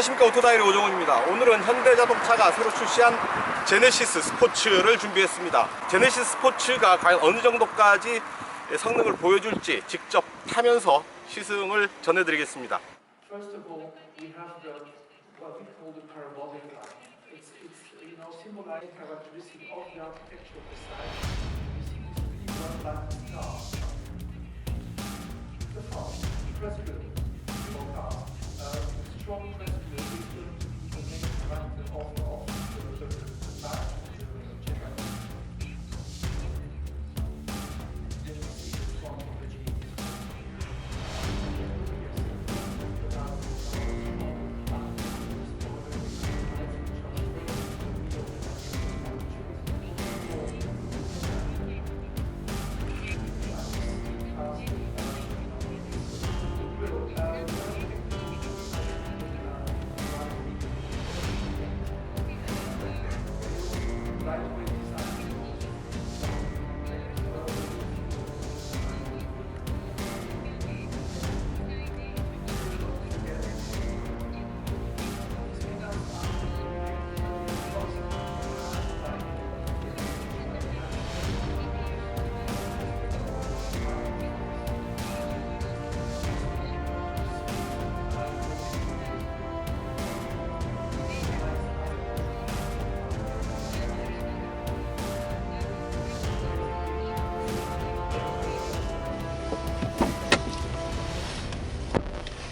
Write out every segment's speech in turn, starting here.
안녕하십니까, 오토다이리 오종훈입니다. 오늘은 현대자동차가 새로 출시한 제네시스 스포츠를 준비했습니다. 제네시스 스포츠가 과연 어느 정도까지 성능을 보여줄지 직접 타면서 시승을 전해드리겠습니다. First of all, we have what we call the parabolic line. It's symbolizing characteristic of the architecture of the site. You see this really well-balanced car. The front, press-good, small car, strong press-good is going to be the main character of the back, the checker. Then we see the front of the Jeep.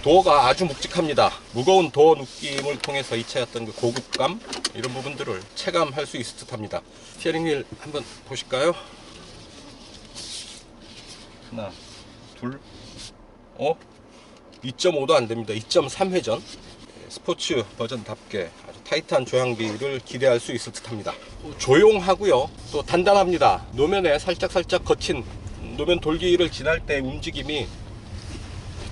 도어가 아주 묵직합니다. 무거운 도어 느낌을 통해서 이 차의 어떤 그 고급감, 이런 부분들을 체감할 수 있을 듯 합니다. 스티어링 휠 한번 보실까요? 하나, 둘, 2.5도 안 됩니다. 2.3 회전. 스포츠 버전답게 아주 타이트한 조향비를 기대할 수 있을 듯 합니다. 조용하고요, 또 단단합니다. 노면에 살짝 거친 노면 돌기를 지날 때 움직임이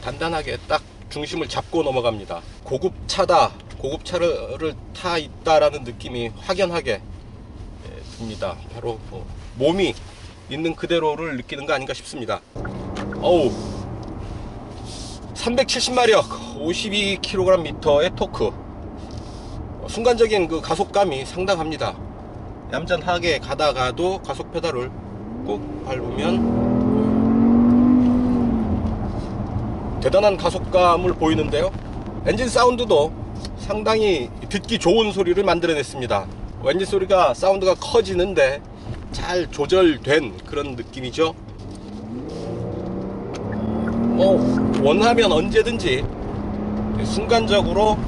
단단하게 딱 중심을 잡고 넘어갑니다. 고급차다, 고급차를 타 있다라는 느낌이 확연하게 듭니다. 바로 몸이 있는 그대로를 느끼는 거 아닌가 싶습니다. 어우, 370마력 52kgm의 토크, 순간적인 그 가속감이 상당합니다. 얌전하게 가다가도 가속 페달을 꾹 밟으면 대단한 가속감을 보이는데요. 엔진 사운드도 상당히 듣기 좋은 소리를 만들어냈습니다. 엔진 소리가, 사운드가 커지는데 잘 조절된 그런 느낌이죠. 원하면 언제든지 순간적으로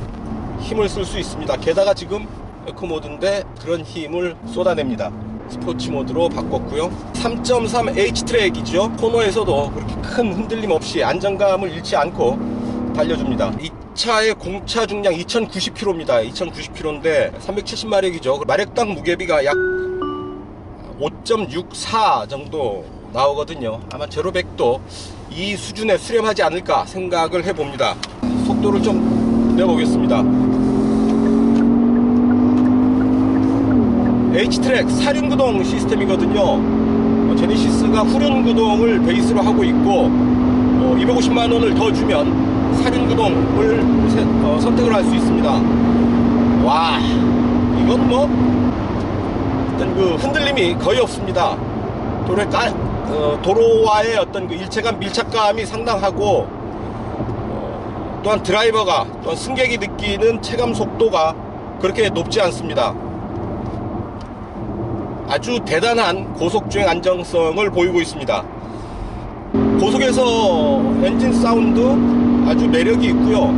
힘을 쓸 수 있습니다. 게다가 지금 에코 모드인데 그런 힘을 쏟아냅니다. 스포츠 모드로 바꿨고요. 3.3 H트랙이죠. 코너에서도 그렇게 큰 흔들림 없이 안정감을 잃지 않고 달려줍니다. 이 차의 공차 중량 2090km입니다. 2090km인데 370마력이죠. 마력당 무게비가 약 5.64 정도 나오거든요. 아마 제로 100도 이 수준에 수렴하지 않을까 생각을 해봅니다. 속도를 좀 내보겠습니다. H트랙 사륜구동 시스템이거든요. 제네시스가 후륜구동을 베이스로 하고 있고 250만원을 더 주면 사륜구동을 선택을 할 수 있습니다. 와, 이건 뭐 어떤 그 흔들림이 거의 없습니다. 도로와의 어떤 그 일체감, 밀착감이 상당하고, 또한 드라이버가, 또한 승객이 느끼는 체감 속도가 그렇게 높지 않습니다. 아주 대단한 고속주행 안정성을 보이고 있습니다. 고속에서 엔진 사운드 아주 매력이 있고요.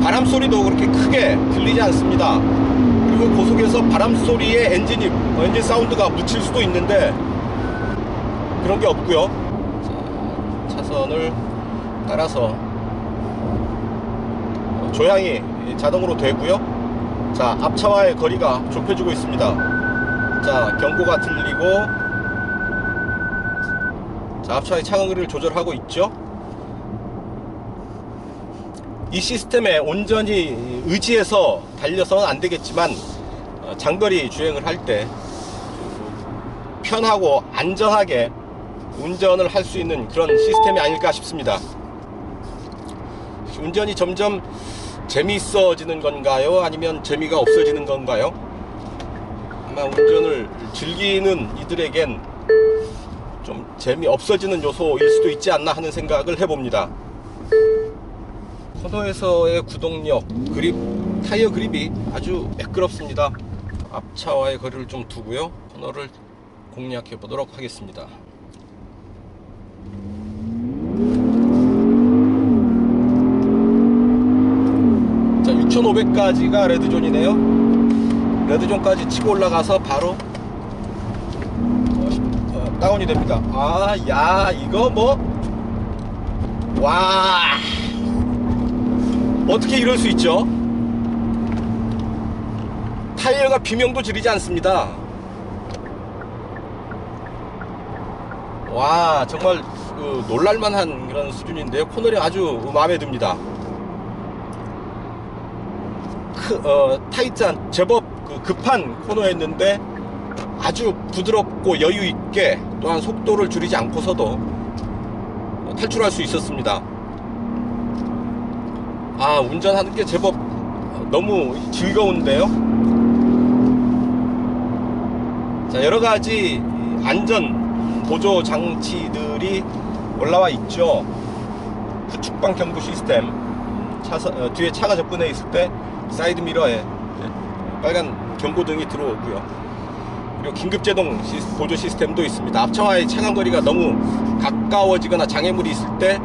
바람 소리도 그렇게 크게 들리지 않습니다. 그리고 고속에서 바람 소리에 엔진 사운드가 묻힐 수도 있는데 그런 게 없고요. 자, 차선을 따라서 조향이 자동으로 되고요. 자, 앞차와의 거리가 좁혀지고 있습니다. 자, 경고가 들리고, 자, 앞차의 차간 거리를 조절하고 있죠. 이 시스템에 온전히 의지해서 달려서는 안 되겠지만 장거리 주행을 할 때 편하고 안전하게 운전을 할 수 있는 그런 시스템이 아닐까 싶습니다. 운전이 점점 재미있어지는 건가요? 아니면 재미가 없어지는 건가요? 아마 운전을 즐기는 이들에겐 좀 재미없어지는 요소일 수도 있지 않나 하는 생각을 해봅니다. 코너에서의 구동력, 그립, 타이어 그립이 아주 매끄럽습니다. 앞차와의 거리를 좀 두고요, 코너를 공략해 보도록 하겠습니다. 자, 6500까지가 레드존이네요. 레드존까지 치고 올라가서 바로 다운이 됩니다. 아, 야, 이거 뭐, 와, 어떻게 이럴 수 있죠? 타이어가 비명도 지르지 않습니다. 와, 정말 놀랄만한 그런 수준인데요. 코너링 아주 마음에 듭니다. 타이트한, 제법 급한 코너였는데 아주 부드럽고 여유있게, 또한 속도를 줄이지 않고서도 탈출할 수 있었습니다. 아, 운전하는 게 제법 너무 즐거운데요. 자, 여러가지 안전 보조 장치들이 올라와 있죠. 후측방 경고 시스템, 뒤에 차가 접근해 있을 때 사이드 미러에 빨간 경고등이 들어오고요. 그리고 긴급제동 보조 시스템도 있습니다. 앞차와의 차간거리가 너무 가까워지거나 장애물이 있을 때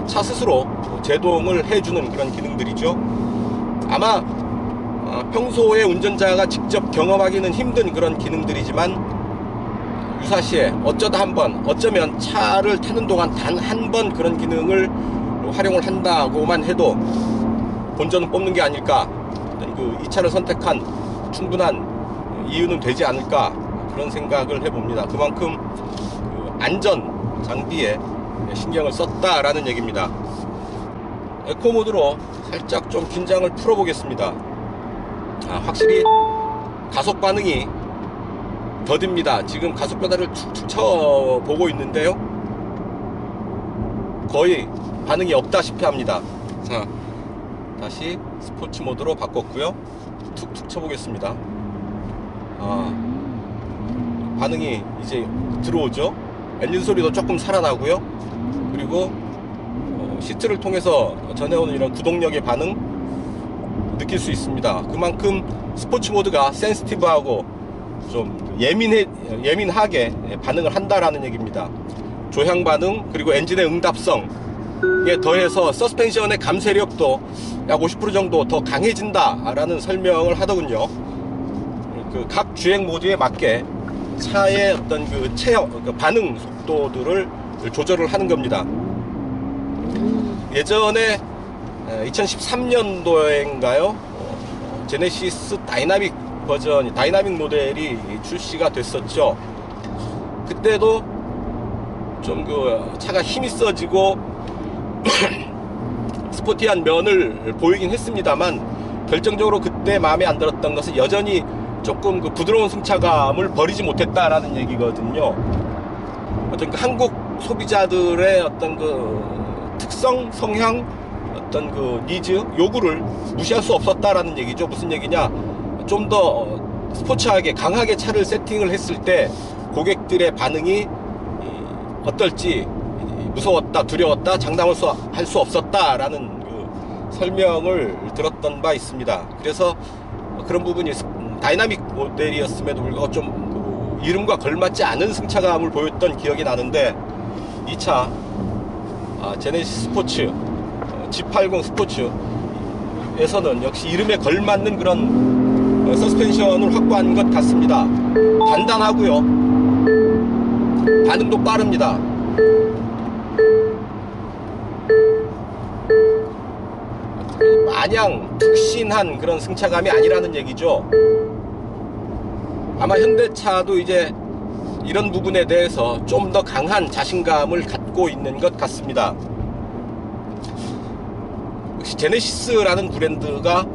차 스스로 제동을 해주는 그런 기능들이죠. 아마 평소에 운전자가 직접 경험하기는 힘든 그런 기능들이지만 유사시에 어쩌다 한번, 어쩌면 차를 타는 동안 단 한 번 그런 기능을 활용을 한다고만 해도 본전은 뽑는 게 아닐까, 이 차를 선택한 충분한 이유는 되지 않을까, 그런 생각을 해봅니다. 그만큼 안전 장비에 신경을 썼다라는 얘기입니다. 에코 모드로 살짝 좀 긴장을 풀어보겠습니다. 확실히 가속 반응이 더딥니다. 지금 가속 페달을 툭툭 쳐보고 있는데요, 거의 반응이 없다시피 합니다. 자, 다시 스포츠 모드로 바꿨고요, 툭툭 쳐보겠습니다. 반응이 이제 들어오죠. 엔진 소리도 조금 살아나고요. 그리고 시트를 통해서 전해오는 이런 구동력의 반응 느낄 수 있습니다. 그만큼 스포츠 모드가 센시티브하고 좀 예민하게 반응을 한다라는 얘기입니다. 조향 반응, 그리고 엔진의 응답성에 더해서 서스펜션의 감쇄력도 약 50% 정도 더 강해진다라는 설명을 하더군요. 각 주행 모드에 맞게 차의 어떤 반응 속도들을 조절을 하는 겁니다. 예전에 2013년도인가요? 제네시스 다이나믹 모델이 출시가 됐었죠. 그때도 좀 차가 힘이 세지고 스포티한 면을 보이긴 했습니다만, 결정적으로 그때 마음에 안 들었던 것은 여전히 조금 부드러운 승차감을 버리지 못했다라는 얘기거든요. 어떤 한국 소비자들의 어떤 특성, 성향, 어떤 니즈, 요구를 무시할 수 없었다라는 얘기죠. 무슨 얘기냐? 좀 더 스포츠하게, 강하게 차를 세팅을 했을 때 고객들의 반응이 어떨지 무서웠다, 두려웠다, 장담할 수 없었다라는 설명을 들었던 바 있습니다. 그래서 그런 부분이 다이나믹 모델이었음에도 불구하고 좀 이름과 걸맞지 않은 승차감을 보였던 기억이 나는데, 이 차 제네시스 스포츠 G80 스포츠에서는 역시 이름에 걸맞는 그런 서스펜션을 확보한 것 같습니다. 단단하고요, 반응도 빠릅니다. 마냥 푹신한 그런 승차감이 아니라는 얘기죠. 아마 현대차도 이제 이런 부분에 대해서 좀 더 강한 자신감을 갖고 있는 것 같습니다. 역시 제네시스라는 브랜드가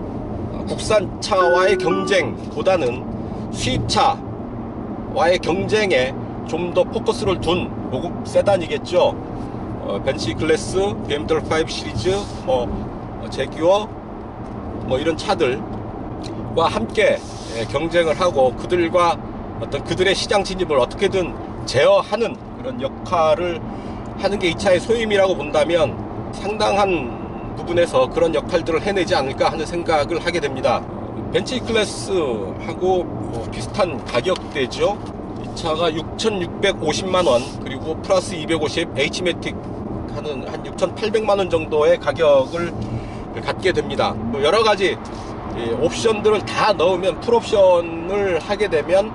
국산차와의 경쟁보다는 수입차와의 경쟁에 좀 더 포커스를 둔 고급 세단이겠죠. 벤츠 클래스, BMW 5 시리즈, 제규어 뭐 이런 차들과 함께 경쟁을 하고 그들과 어떤 그들의 시장 진입을 어떻게든 제어하는 그런 역할을 하는 게 이 차의 소임이라고 본다면 상당한 부분에서 그런 역할들을 해내지 않을까 하는 생각을 하게 됩니다. 벤츠 E클래스하고 비슷한 가격대죠. 이 차가 6,650만원 그리고 플러스 250 H매틱 하는 한 6,800만원 정도의 가격을 갖게 됩니다. 여러가지 옵션들을 다 넣으면 풀옵션을 하게 되면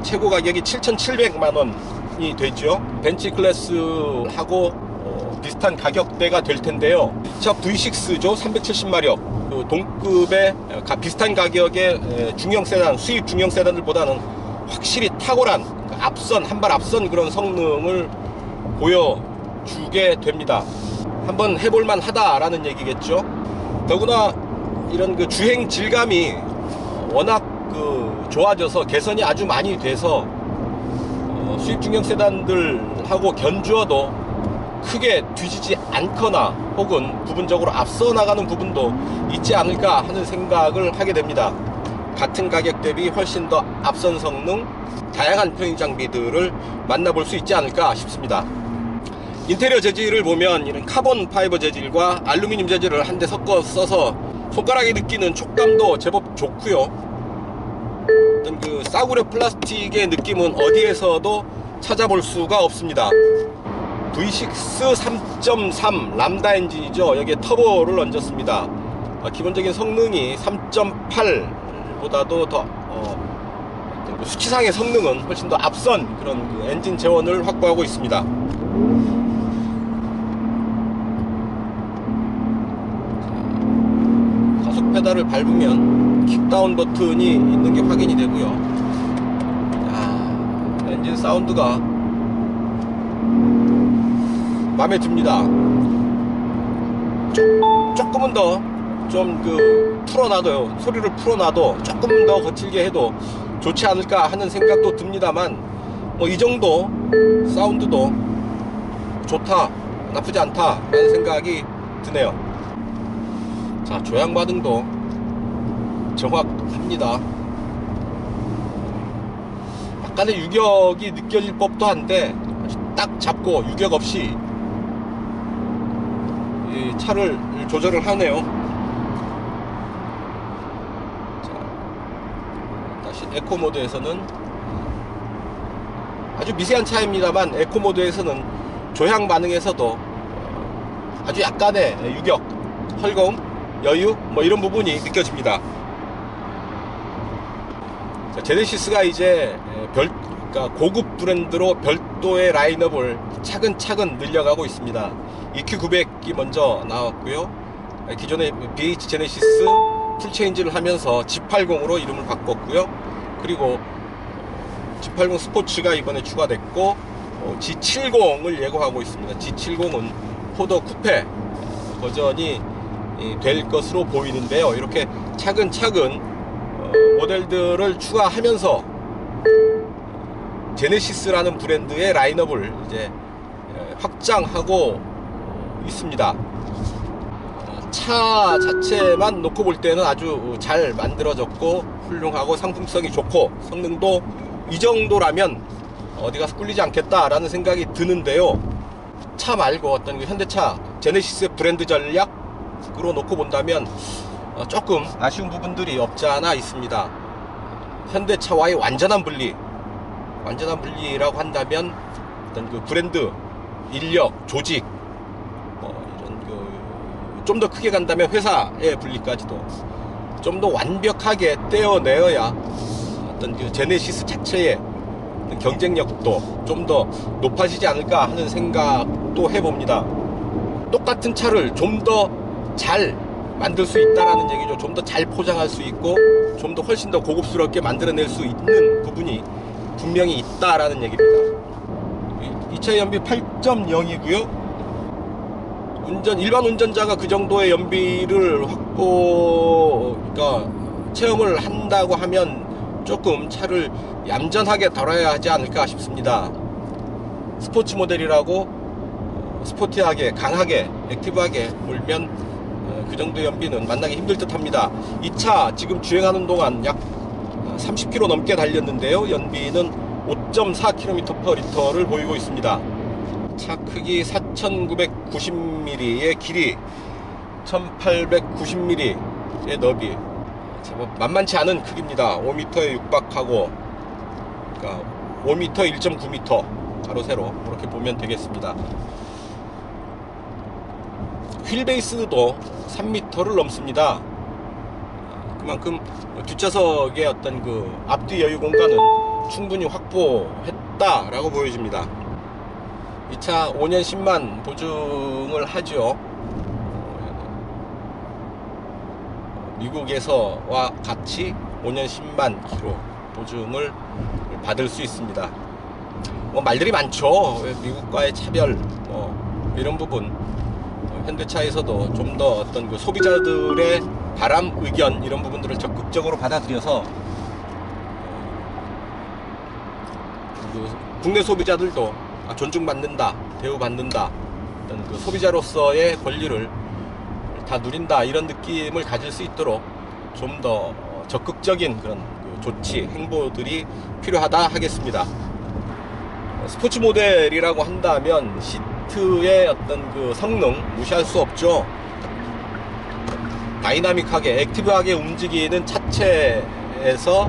최고 가격이 7,700만원이 되죠. 벤츠 클래스하고 비슷한 가격대가 될 텐데요. 이 차 V6죠. 370마력. 동급의 비슷한 가격의 중형 세단, 수입 중형 세단들보다는 확실히 탁월한 한 발 앞선 그런 성능을 보여주게 됩니다. 한번 해볼만 하다라는 얘기겠죠. 더구나 이런 그 주행 질감이 워낙 좋아져서 개선이 아주 많이 돼서 수입 중형 세단들하고 견주어도 크게 뒤지지 않거나 혹은 부분적으로 앞서 나가는 부분도 있지 않을까 하는 생각을 하게 됩니다. 같은 가격 대비 훨씬 더 앞선 성능, 다양한 편의 장비들을 만나볼 수 있지 않을까 싶습니다. 인테리어 재질을 보면 이런 카본 파이버 재질과 알루미늄 재질을 한데 섞어 써서 손가락에 느끼는 촉감도 제법 좋고요. 어떤 그 싸구려 플라스틱의 느낌은 어디에서도 찾아볼 수가 없습니다. V6 3.3 람다 엔진이죠. 여기에 터보를 얹었습니다. 기본적인 성능이 3.8보다도 더 수치상의 성능은 훨씬 더 앞선 그런 그 엔진 재원을 확보하고 있습니다. 가속 페달을 밟으면 킥다운 버튼이 있는 게 확인이 되고요. 엔진 사운드가 마음에 듭니다. 조금은 더 좀 풀어놔도요, 소리를 풀어놔도 조금 더 거칠게 해도 좋지 않을까 하는 생각도 듭니다만 뭐 이 정도 사운드도 좋다, 나쁘지 않다 라는 생각이 드네요. 자, 조향 반응도 정확합니다. 약간의 유격이 느껴질 법도 한데 딱 잡고 유격 없이 이 차를 조절을 하네요. 자, 다시 에코 모드에서는 아주 미세한 차이입니다만 에코 모드에서는 조향 반응에서도 아주 약간의 유격, 헐거움, 여유 뭐 이런 부분이 느껴집니다. 자, 제네시스가 이제 그러니까 고급 브랜드로 별도의 라인업을 차근차근 늘려가고 있습니다. EQ900이 먼저 나왔고요. 기존의 BH 제네시스 풀체인지를 하면서 G80으로 이름을 바꿨고요. 그리고 G80 스포츠가 이번에 추가됐고 G70을 예고하고 있습니다. G70은 4더 쿠페 버전이 될 것으로 보이는데요. 이렇게 차근차근 모델들을 추가하면서 제네시스라는 브랜드의 라인업을 이제 확장하고 있습니다. 차 자체만 놓고 볼 때는 아주 잘 만들어졌고 훌륭하고 상품성이 좋고 성능도 이 정도라면 어디 가서 꿀리지 않겠다라는 생각이 드는데요. 차 말고 어떤 현대차 제네시스의 브랜드 전략으로 놓고 본다면 조금 아쉬운 부분들이 없지 않아 있습니다. 현대차와의 완전한 분리라고 한다면 어떤 그 브랜드, 인력, 조직, 이런 좀 더 크게 간다면 회사의 분리까지도 좀 더 완벽하게 떼어내어야 어떤 그 제네시스 자체의 경쟁력도 좀 더 높아지지 않을까 하는 생각도 해봅니다. 똑같은 차를 좀 더 잘 만들 수 있다라는 얘기죠. 좀 더 잘 포장할 수 있고 좀 더 훨씬 더 고급스럽게 만들어낼 수 있는 부분이 분명히 있다라는 얘기입니다. 이 차의 연비 8.0이고요. 일반 운전자가 그 정도의 연비를 그러니까 체험을 한다고 하면 조금 차를 얌전하게 다뤄야 하지 않을까 싶습니다. 스포츠 모델이라고 스포티하게, 강하게, 액티브하게 몰면 그 그 정도 연비는 만나기 힘들 듯 합니다. 이 차 지금 주행하는 동안 약 30km 넘게 달렸는데요. 연비는 5.4km/L를 보이고 있습니다. 차 크기 4,990mm의 길이, 1,890mm의 너비, 제법 만만치 않은 크기입니다. 5m에 육박하고, 그러니까 5m, 1.9m 가로 세로 그렇게 보면 되겠습니다. 휠베이스도 3m를 넘습니다. 그만큼 뒷좌석의 어떤 그 앞뒤 여유 공간은 충분히 확보했다라고 보여집니다. 이 차 5년 10만 보증을 하죠. 미국에서와 같이 5년 10만 킬로 보증을 받을 수 있습니다. 뭐 말들이 많죠. 미국과의 차별, 이런 부분. 현대차에서도 좀 더 어떤 그 소비자들의 바람, 의견 이런 부분들을 적극적으로 받아들여서 그 국내 소비자들도 존중받는다, 대우받는다, 어떤 그 소비자로서의 권리를 다 누린다 이런 느낌을 가질 수 있도록 좀 더 적극적인 그런 그 조치, 행보들이 필요하다 하겠습니다. 스포츠 모델이라고 한다면 시트의 어떤 그 성능 무시할 수 없죠. 다이나믹하게, 액티브하게 움직이는 차체에서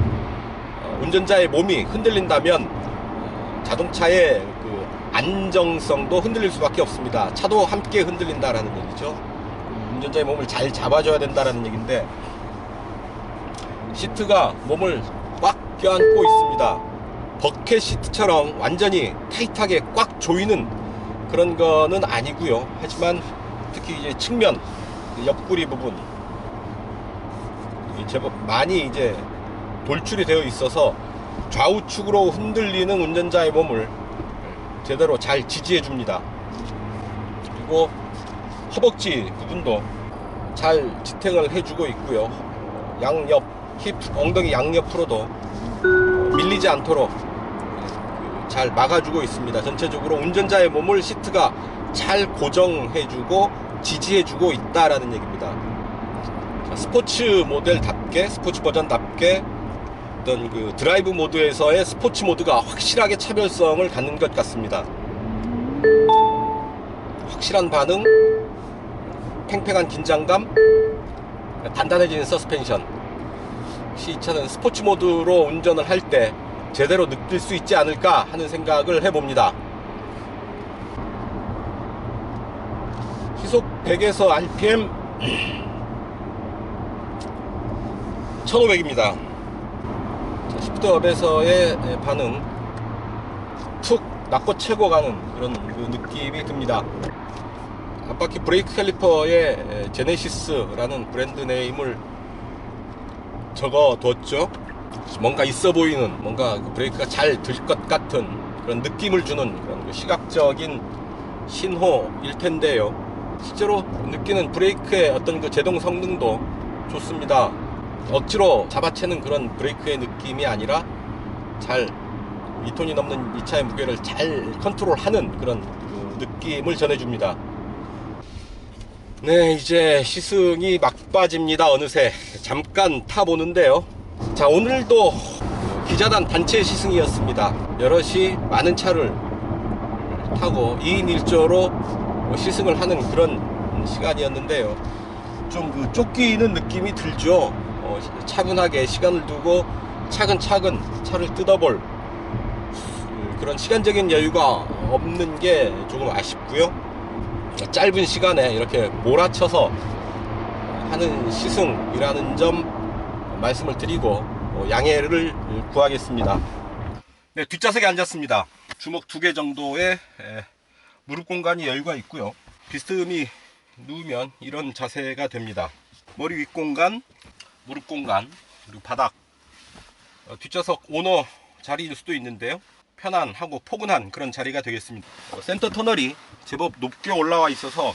운전자의 몸이 흔들린다면 자동차의 그 안정성도 흔들릴 수밖에 없습니다. 차도 함께 흔들린다라는 얘기죠. 운전자의 몸을 잘 잡아줘야 된다라는 얘기인데, 시트가 몸을 꽉 껴안고 있습니다. 버켓 시트처럼 완전히 타이트하게 꽉 조이는 그런 거는 아니고요. 하지만 특히 이제 측면, 옆구리 부분 제법 많이 이제 돌출이 되어 있어서 좌우측으로 흔들리는 운전자의 몸을 제대로 잘 지지해 줍니다. 그리고 허벅지 부분도 잘 지탱을 해주고 있고요. 양옆, 힙, 엉덩이 양옆으로도 밀리지 않도록 잘 막아주고 있습니다. 전체적으로 운전자의 몸을 시트가 잘 고정해주고 지지해주고 있다라는 얘기입니다. 스포츠 모델답게, 스포츠 버전답게 어떤 그 드라이브 모드에서의 스포츠 모드가 확실하게 차별성을 갖는 것 같습니다. 확실한 반응, 팽팽한 긴장감, 단단해지는 서스펜션. 혹시 이 차는 스포츠 모드로 운전을 할 때 제대로 느낄 수 있지 않을까 하는 생각을 해봅니다. 시속 100에서 RPM 1500입니다. 시프트업에서의 반응, 툭 낚고 채고 가는 그런 그 느낌이 듭니다. 앞바퀴 브레이크 캘리퍼에 제네시스라는 브랜드 네임을 적어뒀죠. 뭔가 있어 보이는, 뭔가 브레이크가 잘 들 것 같은 그런 느낌을 주는 그런 시각적인 신호일 텐데요. 실제로 느끼는 브레이크의 어떤 그 제동 성능도 좋습니다. 억지로 잡아채는 그런 브레이크의 느낌이 아니라 잘 2톤이 넘는 이 차의 무게를 잘 컨트롤하는 그런 그 느낌을 전해줍니다. 네, 이제 시승이 막바지입니다. 어느새 잠깐 타보는데요. 자, 오늘도 기자단 단체 시승이었습니다. 여럿이 많은 차를 타고 2인 1조로 시승을 하는 그런 시간이었는데요. 좀 그 쫓기는 느낌이 들죠. 차분하게 시간을 두고 차근차근 차를 뜯어볼 그런 시간적인 여유가 없는 게 조금 아쉽고요. 짧은 시간에 이렇게 몰아쳐서 하는 시승이라는 점 말씀을 드리고 양해를 구하겠습니다. 네, 뒷좌석에 앉았습니다. 주먹 2개 정도의 무릎 공간이 여유가 있고요. 비스듬히 누우면 이런 자세가 됩니다. 머리 윗 공간, 무릎 공간, 그리고 바닥. 뒷좌석 오너 자리일 수도 있는데요. 편안하고 포근한 그런 자리가 되겠습니다. 센터 터널이 제법 높게 올라와 있어서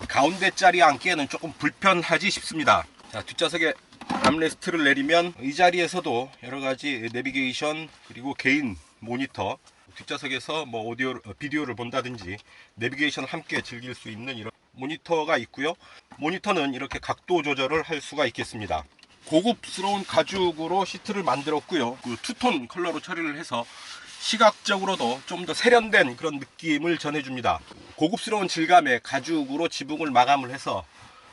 가운데 자리에 앉기에는 조금 불편하지 싶습니다. 자, 뒷좌석에 암레스트를 내리면 이 자리에서도 여러가지 내비게이션, 그리고 개인 모니터, 뒷좌석에서 뭐 비디오를 본다든지 내비게이션을 함께 즐길 수 있는 이런 모니터가 있고요. 모니터는 이렇게 각도 조절을 할 수가 있겠습니다. 고급스러운 가죽으로 시트를 만들었고요. 그 투톤 컬러로 처리를 해서 시각적으로도 좀 더 세련된 그런 느낌을 전해줍니다. 고급스러운 질감의 가죽으로 지붕을 마감을 해서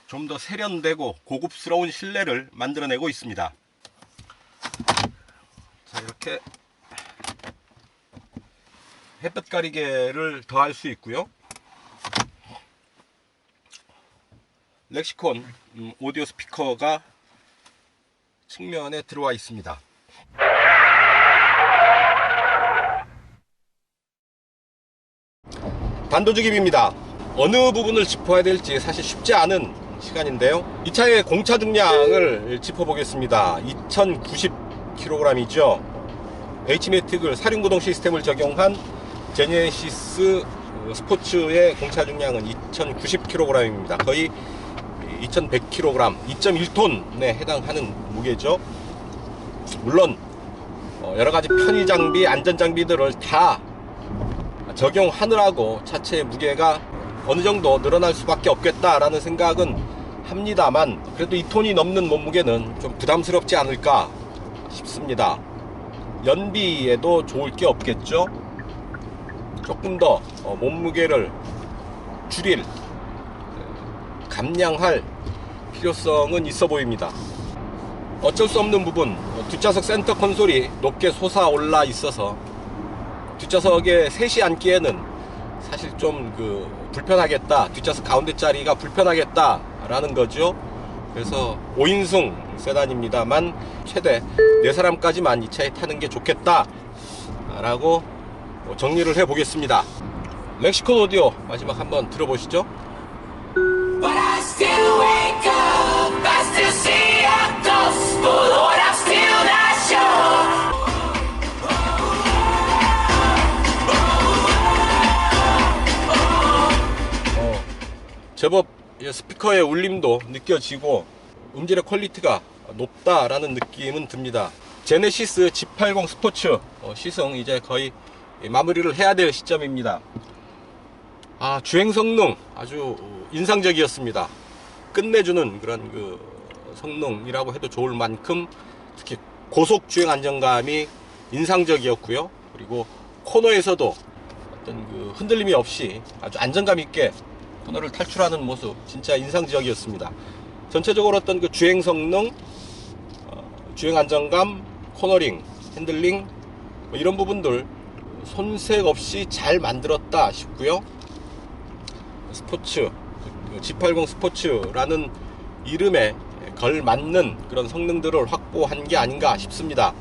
좀 더 세련되고 고급스러운 실내를 만들어내고 있습니다. 자, 이렇게 햇볕 가리개를 더할 수 있고요. 렉시콘 오디오 스피커가 측면에 들어와 있습니다. 단도직입입니다. 어느 부분을 짚어야 될지 사실 쉽지 않은 시간인데요. 이 차의 공차 중량을 짚어보겠습니다. 2090kg이죠. H매틱을 사륜구동 시스템을 적용한 제네시스 스포츠의 공차 중량은 2090kg입니다. 거의 2100kg, 2.1톤에 해당하는 무게죠. 물론 여러가지 편의 장비, 안전 장비들을 다 적용하느라고 차체의 무게가 어느 정도 늘어날 수밖에 없겠다라는 생각은 합니다만, 그래도 2톤이 넘는 몸무게는 좀 부담스럽지 않을까 싶습니다. 연비에도 좋을 게 없겠죠. 조금 더 몸무게를 줄일, 감량할 필요성은 있어 보입니다. 어쩔 수 없는 부분, 뒷좌석 센터 콘솔이 높게 솟아올라 있어서 뒷좌석에 셋이 앉기에는 사실 좀 불편하겠다, 뒷좌석 가운데 자리가 불편하겠다 라는 거죠. 그래서 5인승 세단입니다만 최대 4사람까지만 이 차에 타는 게 좋겠다 라고 정리를 해 보겠습니다. 렉시콘 오디오 마지막 한번 들어보시죠. But I still wake up, I still see your ghost, but Lord, I'm still not sure. 제법 스피커의 울림도 느껴지고 음질의 퀄리티가 높다라는 느낌은 듭니다. 제네시스 G80 스포츠 시승 이제 거의 마무리를 해야 될 시점입니다. 주행 성능 아주 인상적이었습니다. 끝내주는 그런 성능이라고 해도 좋을 만큼 특히 고속 주행 안정감이 인상적이었고요. 그리고 코너에서도 어떤 흔들림이 없이 아주 안정감 있게 코너를 탈출하는 모습 진짜 인상적이었습니다. 전체적으로 어떤 주행 성능, 주행 안정감, 코너링, 핸들링 이런 부분들 손색 없이 잘 만들었다 싶고요. 스포츠, G80 스포츠라는 이름에 걸맞는 그런 성능들을 확보한 게 아닌가 싶습니다.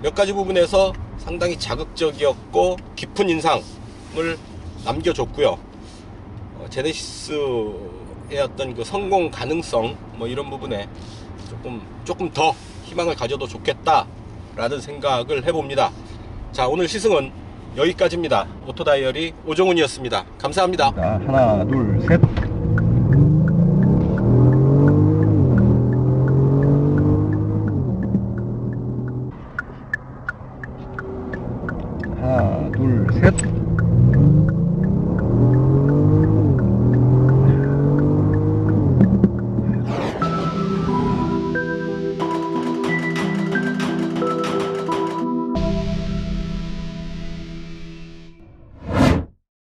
몇 가지 부분에서 상당히 자극적이었고 깊은 인상을 남겨줬고요. 제네시스의 어떤 성공 가능성 이런 부분에 조금 더 희망을 가져도 좋겠다라는 생각을 해봅니다. 자, 오늘 시승은 여기까지입니다. 오토다이어리 오종훈이었습니다. 감사합니다. 자, 하나, 둘, 셋. 하나, 둘, 셋.